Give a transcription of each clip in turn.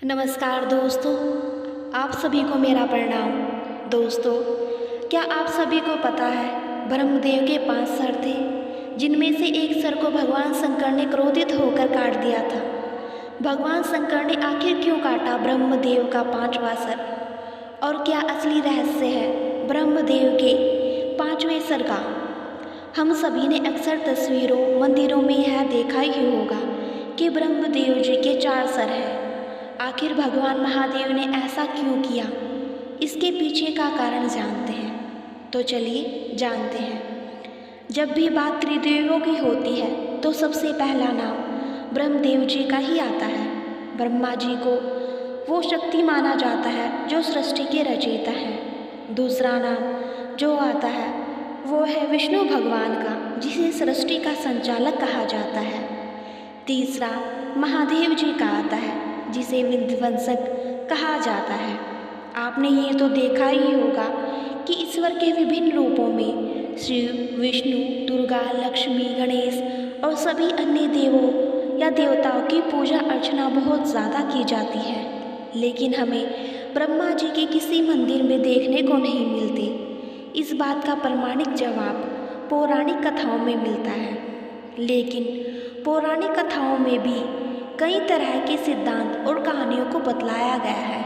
नमस्कार दोस्तों, आप सभी को मेरा प्रणाम। दोस्तों, क्या आप सभी को पता है ब्रह्मदेव के 5 सर थे, जिनमें से एक सर को भगवान शंकर ने क्रोधित होकर काट दिया था। भगवान शंकर ने आखिर क्यों काटा ब्रह्मदेव का 5वां सर, और क्या असली रहस्य है ब्रह्मदेव के 5वें सर का? हम सभी ने अक्सर तस्वीरों, मंदिरों में यह देखा ही होगा कि ब्रह्मदेव जी के 4 सर हैं। आखिर भगवान महादेव ने ऐसा क्यों किया, इसके पीछे का कारण जानते हैं। तो चलिए जानते हैं। जब भी बात त्रिदेवों की होती है तो सबसे पहला नाम ब्रह्मदेव जी का ही आता है। ब्रह्मा जी को वो शक्ति माना जाता है जो सृष्टि के रचयिता हैं। दूसरा नाम जो आता है वो है विष्णु भगवान का, जिसे सृष्टि का संचालक कहा जाता है। तीसरा महादेव जी का आता है, जिसे विध्वंसक कहा जाता है। आपने ये तो देखा ही होगा कि ईश्वर के विभिन्न रूपों में शिव, विष्णु, दुर्गा, लक्ष्मी, गणेश और सभी अन्य देवों या देवताओं की पूजा अर्चना बहुत ज़्यादा की जाती है, लेकिन हमें ब्रह्मा जी के किसी मंदिर में देखने को नहीं मिलते। इस बात का प्रमाणिक जवाब पौराणिक कथाओं में मिलता है, लेकिन पौराणिक कथाओं में भी कई तरह के सिद्धांत और कहानियों को बतलाया गया है।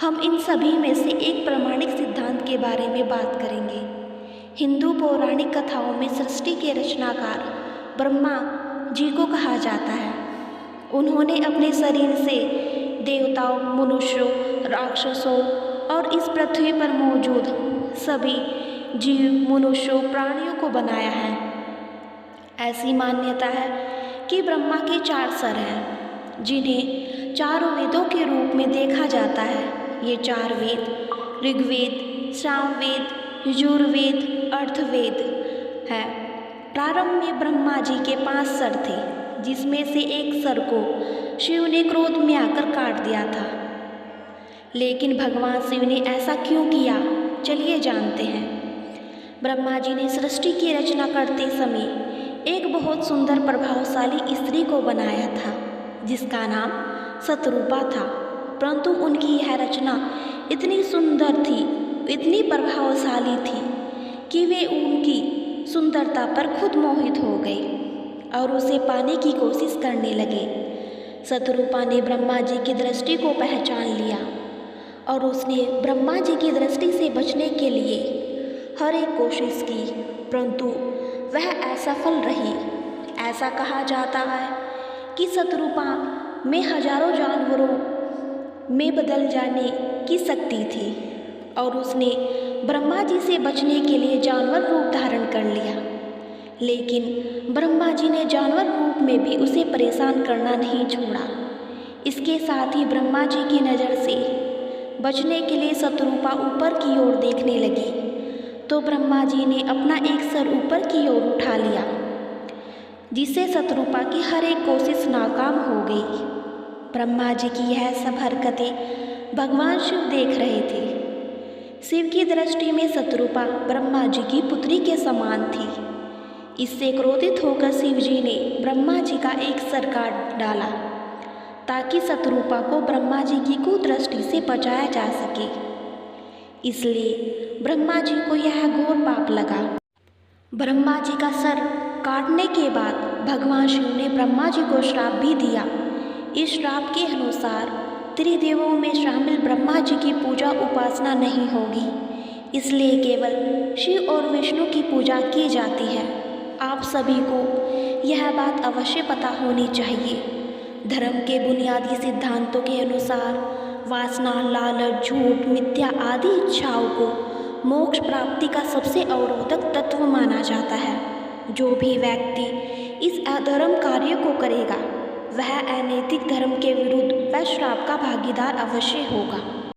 हम इन सभी में से एक प्रमाणिक सिद्धांत के बारे में बात करेंगे। हिंदू पौराणिक कथाओं में सृष्टि के रचनाकार ब्रह्मा जी को कहा जाता है। उन्होंने अपने शरीर से देवताओं, मनुष्यों, राक्षसों और इस पृथ्वी पर मौजूद सभी जीव, मनुष्यों, प्राणियों को बनाया है। ऐसी मान्यता है कि ब्रह्मा के 4 सर हैं, जिन्हें 4 वेदों के रूप में देखा जाता है। ये 4 वेद ऋग्वेद, सामवेद, यजुर्वेद, अर्थवेद हैं। प्रारंभ में ब्रह्मा जी के 5 सर थे, जिसमें से एक सर को शिव ने क्रोध में आकर काट दिया था। लेकिन भगवान शिव ने ऐसा क्यों किया, चलिए जानते हैं। ब्रह्मा जी ने सृष्टि की रचना करते समय एक बहुत सुंदर प्रभावशाली स्त्री को बनाया था, जिसका नाम शतरूपा था। परंतु उनकी यह रचना इतनी सुंदर थी, इतनी प्रभावशाली थी कि वे उनकी सुंदरता पर खुद मोहित हो गए और उसे पाने की कोशिश करने लगे। शतरूपा ने ब्रह्मा जी की दृष्टि को पहचान लिया और उसने ब्रह्मा जी की दृष्टि से बचने के लिए हर एक कोशिश की, परंतु वह असफल रही। ऐसा कहा जाता है कि शतरूपा में हजारों जानवरों में बदल जाने की शक्ति थी और उसने ब्रह्मा जी से बचने के लिए जानवर रूप धारण कर लिया। लेकिन ब्रह्मा जी ने जानवर रूप में भी उसे परेशान करना नहीं छोड़ा। इसके साथ ही ब्रह्मा जी की नज़र से बचने के लिए शतरूपा ऊपर की ओर देखने लगी, तो ब्रह्मा जी ने अपना एक सर ऊपर की ओर उठा लिया, जिससे शतरूपा की हर एक कोशिश नाकाम हो गई। ब्रह्मा जी की यह सब हरकतें भगवान शिव देख रहे थे। शिव की दृष्टि में शतरूपा ब्रह्मा जी की पुत्री के समान थी। इससे क्रोधित होकर शिव जी ने ब्रह्मा जी का एक सर काट डाला, ताकि शतरूपा को ब्रह्मा जी की कुदृष्टि से बचाया जा सके। इसलिए ब्रह्मा जी को यह घोर पाप लगा। ब्रह्मा जी का सर काटने के बाद भगवान शिव ने ब्रह्मा जी को श्राप भी दिया। इस श्राप के अनुसार त्रिदेवों में शामिल ब्रह्मा जी की पूजा उपासना नहीं होगी, इसलिए केवल शिव और विष्णु की पूजा की जाती है। आप सभी को यह बात अवश्य पता होनी चाहिए। धर्म के बुनियादी सिद्धांतों के अनुसार वासना, लालच, झूठ, मिथ्या आदि इच्छाओं को मोक्ष प्राप्ति का सबसे अवरोधक तत्व माना जाता है। जो भी व्यक्ति इस अधर्म कार्य को करेगा, वह अनैतिक धर्म के विरुद्ध वह श्राप का भागीदार अवश्य होगा।